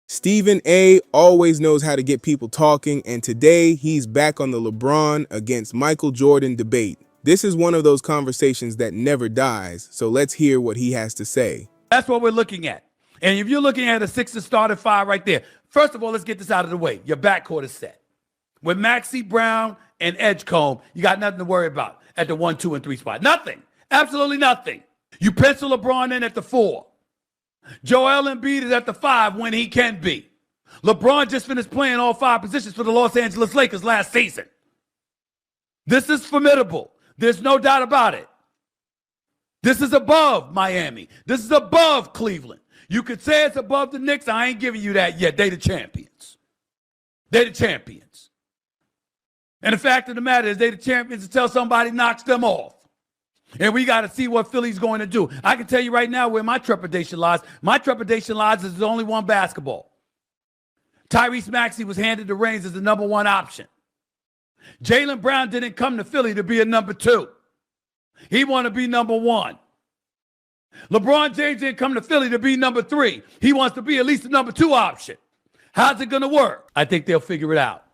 Stephen A. always knows how to get people talking, and today he's back on the LeBron against Michael Jordan debate. This is one of those conversations that never dies, so let's hear what he has to say. That's what we're looking at. And if you're looking at a Sixers starting five right there, first of all, let's get this out of the way. Your backcourt is set. With Maxey Brown and Edgecombe, you got nothing to worry about at the 1, 2, and 3 spot. Nothing. Absolutely nothing. You pencil LeBron in at the 4. Joel Embiid is at the 5 when he can be. LeBron just finished playing all 5 positions for the Los Angeles Lakers last season. This is formidable. There's no doubt about it. This is above Miami. This is above Cleveland. You could say it's above the Knicks. I ain't giving you that yet. They the champions. They the champions. And the fact of the matter is they the champions until somebody knocks them off. And we got to see what Philly's going to do. I can tell you right now where my trepidation lies. My trepidation lies is there's only one basketball. Tyrese Maxey was handed the reins as the number 1 option. Jaylen Brown didn't come to Philly to be a number 2. He wanted to be number 1. LeBron James didn't come to Philly to be number 3. He wants to be at least the number 2 option. How's it going to work? I think they'll figure it out.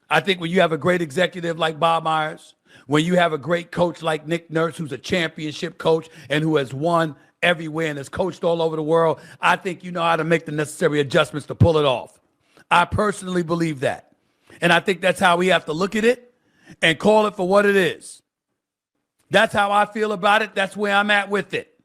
I think when you have a great executive like Bob Myers, when you have a great coach like Nick Nurse, who's a championship coach and who has won everywhere and has coached all over the world, I think you know how to make the necessary adjustments to pull it off. I personally believe that. And I think that's how we have to look at it and call it for what it is. That's how I feel about it. That's where I'm at with it.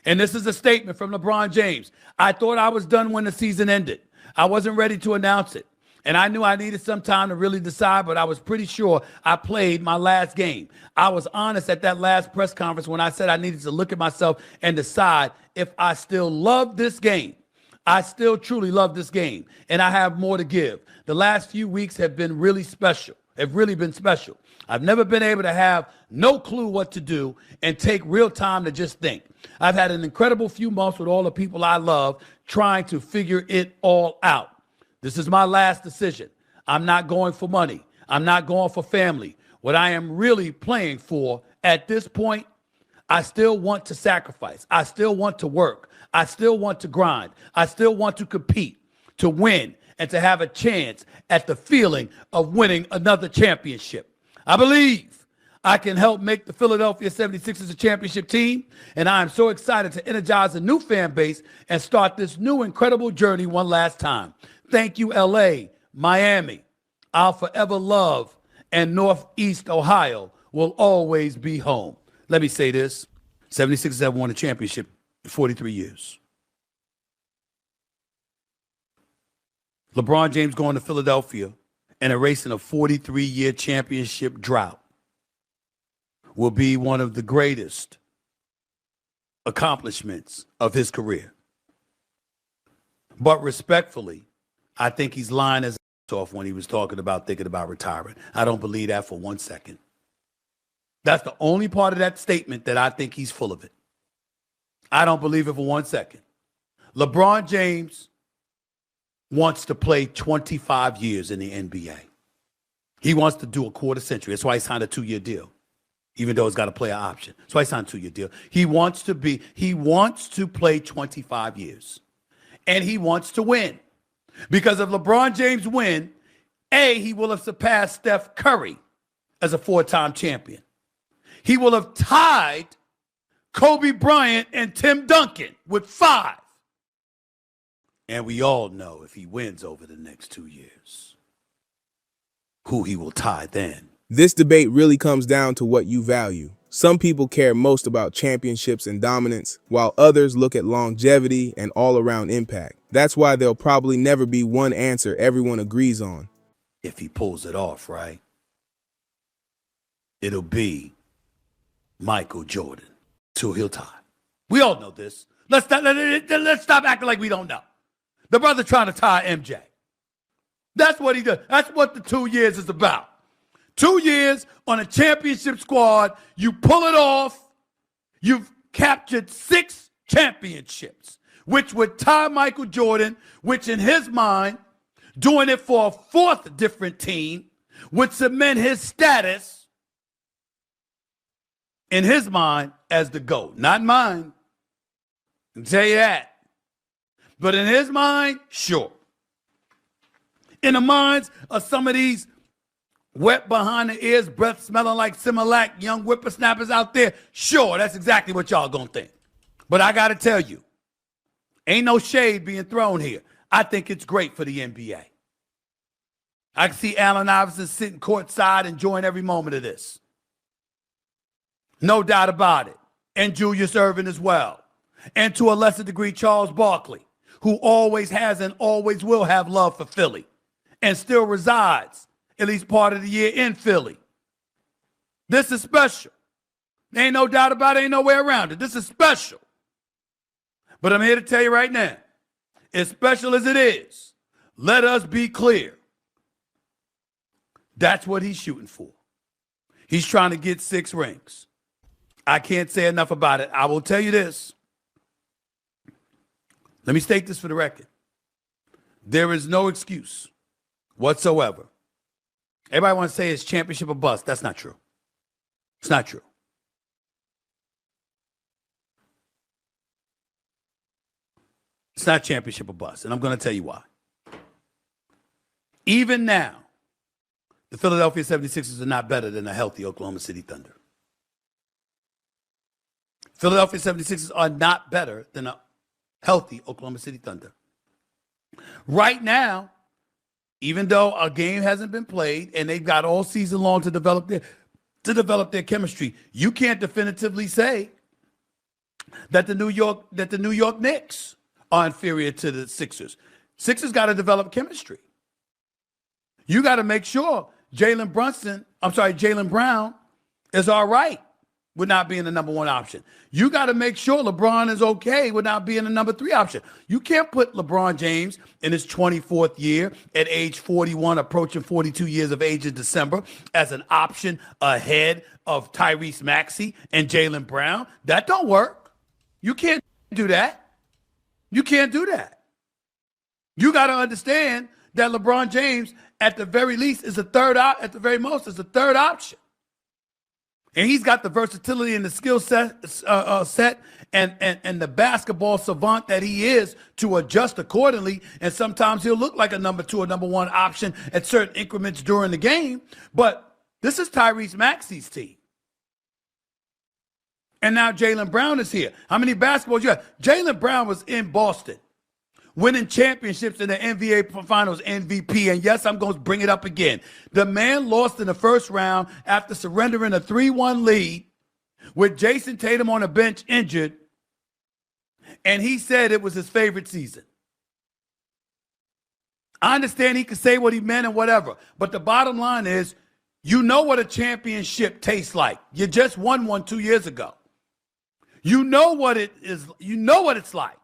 And this is a statement from LeBron James. I thought I was done when the season ended. I wasn't ready to announce it. And I knew I needed some time to really decide, but I was pretty sure I played my last game. I was honest at that last press conference when I said I needed to look at myself and decide if I still love this game. I still truly love this game, and I have more to give. The last few weeks have been really special. Have really been special. I've never been able to have no clue what to do and take real time to just think. I've had an incredible few months with all the people I love trying to figure it all out. This is my last decision. I'm not going for money. I'm not going for family. What I am really playing for at this point, I still want to sacrifice. I still want to work. I still want to grind. I still want to compete, to win, and to have a chance at the feeling of winning another championship. I believe I can help make the Philadelphia 76ers a championship team, and I am so excited to energize a new fan base and start this new incredible journey one last time. Thank you, LA, Miami. I'll forever love, and Northeast Ohio will always be home. Let me say this. 76ers have won a championship in 43 years. LeBron James going to Philadelphia and erasing a 43-year championship drought will be one of the greatest accomplishments of his career. But respectfully, I think he's lying his ass off when he was talking about thinking about retiring. I don't believe that for 1 second. That's the only part of that statement that I think he's full of it. I don't believe it for 1 second. LeBron James wants to play 25 years in the NBA. He wants to do a quarter century. That's why he signed a 2-year deal, even though it's got a player option. That's why he signed a 2-year deal. He wants to play 25 years. And he wants to win. Because if LeBron James win, he will have surpassed Steph Curry as a 4-time champion. He will have tied Kobe Bryant and Tim Duncan with 5. And we all know if he wins over the next 2 years, who he will tie then. This debate really comes down to what you value. Some people care most about championships and dominance, while others look at longevity and all-around impact. That's why there'll probably never be one answer everyone agrees on. If he pulls it off, right? It'll be Michael Jordan till he'll tie. We all know this. Let's stop acting like we don't know. The brother trying to tie MJ. That's what he does. That's what the 2 years is about. 2 years on a championship squad. You pull it off. You've captured 6 championships, which would tie Michael Jordan, which in his mind, doing it for a 4th different team, would cement his status in his mind as the GOAT. Not mine. I can tell you that. But in his mind, sure. In the minds of some of these wet behind the ears, breath smelling like Similac, young whippersnappers out there, sure, that's exactly what y'all gonna think. But I gotta tell you, ain't no shade being thrown here. I think it's great for the NBA. I can see Allen Iverson sitting courtside enjoying every moment of this. No doubt about it. And Julius Erving as well. And to a lesser degree, Charles Barkley, who always has and always will have love for Philly and still resides at least part of the year in Philly. This is special. There ain't no doubt about it. Ain't no way around it. This is special. But I'm here to tell you right now, as special as it is, let us be clear. That's what he's shooting for. He's trying to get 6 rings. I can't say enough about it. I will tell you this. Let me state this for the record. There is no excuse whatsoever. Everybody wants to say it's championship or bust. That's not true. It's not true. It's not championship or bust, and I'm going to tell you why. Even now, the Philadelphia 76ers are not better than a healthy Oklahoma City Thunder. Philadelphia 76ers are not better than a healthy Oklahoma City Thunder. Right now, even though a game hasn't been played and they've got all season long to develop their chemistry, you can't definitively say that the New York Knicks are inferior to the Sixers. Sixers got to develop chemistry. You got to make sure Jalen Brown is all right with not being the number 1 option. You got to make sure LeBron is okay with not being the number 3 option. You can't put LeBron James in his 24th year at age 41, approaching 42 years of age in December, as an option ahead of Tyrese Maxey and Jaylen Brown. That don't work. You can't do that. You can't do that. You got to understand that LeBron James, at the very least, is at the very most, is a third option. And he's got the versatility and the skill set, and the basketball savant that he is to adjust accordingly. And sometimes he'll look like a number 2 or number 1 option at certain increments during the game. But this is Tyrese Maxey's team. And now Jaylen Brown is here. How many basketballs you have? Jaylen Brown was in Boston, winning championships in the NBA Finals MVP. And yes, I'm going to bring it up again. The man lost in the first round after surrendering a 3-1 lead with Jason Tatum on the bench injured. And he said it was his favorite season. I understand he could say what he meant and whatever. But the bottom line is, you know what a championship tastes like. You just won one 2 years ago. You know what it is. You know what it's like.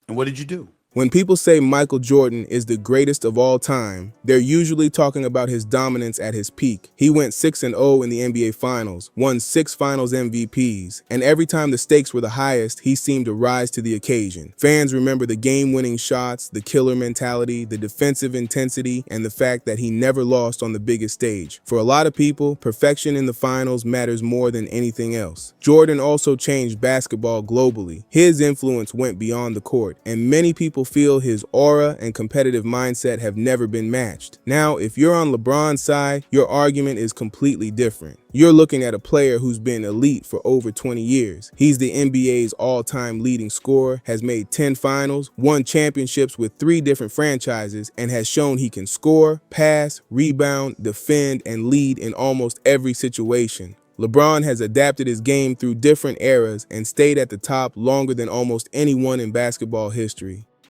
And what did you do? When people say Michael Jordan is the greatest of all time, they're usually talking about his dominance at his peak. He went 6-0 in the NBA Finals, won 6 Finals MVPs, and every time the stakes were the highest, he seemed to rise to the occasion. Fans remember the game-winning shots, the killer mentality, the defensive intensity, and the fact that he never lost on the biggest stage. For a lot of people, perfection in the finals matters more than anything else. Jordan also changed basketball globally. His influence went beyond the court, and many people feel his aura and competitive mindset have never been matched. Now, if you're on LeBron's side, your argument is completely different. You're looking at a player who's been elite for over 20 years. He's the NBA's all-time leading scorer, has made 10 finals, won championships with 3 different franchises, and has shown he can score, pass, rebound, defend, and lead in almost every situation. LeBron has adapted his game through different eras and stayed at the top longer than almost anyone in basketball history.